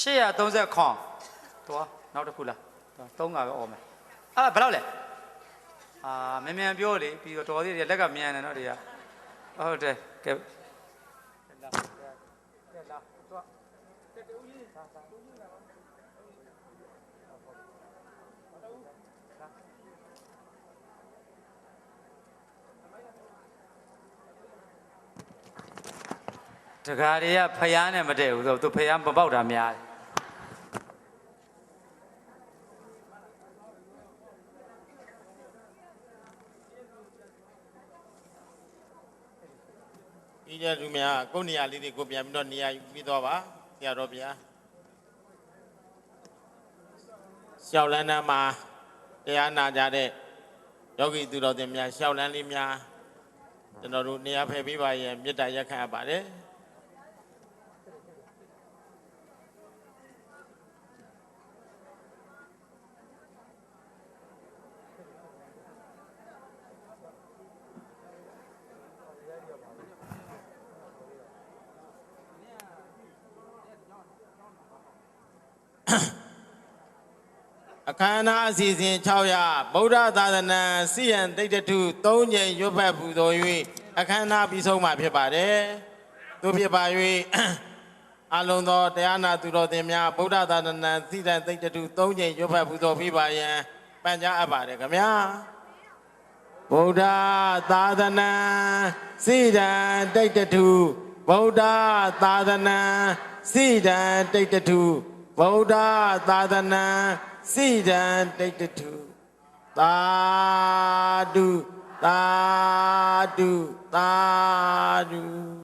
830ခွန်တော့နောက်တစ်ခုလား3ကပဲអော်မယ်အဲ့ဘယ်လောက်လဲမြန်ပြောလေပြီးတော့တော်သေးတယ်လက်ကမြန်တယ်နော်တွေကဟုတ်တယ်ကဲတကားတွေကဖျားနဲ့မတည့်ဘူးဆိုသူဖျားမပေါက်တာများတယ်ဒီကျသူများကိုယ်နေရာလေးတွေကိုပြန်ပြီးတော့နေရာယူပြီးတော့ပါဆရာတော်ဗျာရှောက်လန်းမှာတရားနာကြတဲ့ယောဂီသူတော်စင်များရှောက်လန်းလေးများကျွန်တော်တို့နေရာဖယ်ပေးပါရင်မေတ္တာရက်ခံရပါတယ်အခမ်းအနားအစီအစဉ်600ဗုဒ္ဓသာသနာစီယံတိတ်တထု3ကြိမ်ရွတ်ဖတ်ပူဇော်၍အခမ်းအနားပြီးဆုံးမှာဖြစ်ပါတယ်။သို့ဖြစ်ပါ၍အလုံးသောတရားနာသူတော်သင်များဗုဒ္ဓသာသနာစီယံတိတ်တထု3ကြိမ်ရွတ်ဖတ်ပူဇော်ပြီးပါရန်ပန်ကြားအပ်ပါတယ်ခင်ဗျာ။ဗုဒ္ဓသာသနာစီယံတိတ်တထုဗုဒ္ဓသာသနာစီယံတိတ်တထုဗုဒ္ဓသာသနာစီဒံတိတ်တုသာဓုသာဓုသာဓု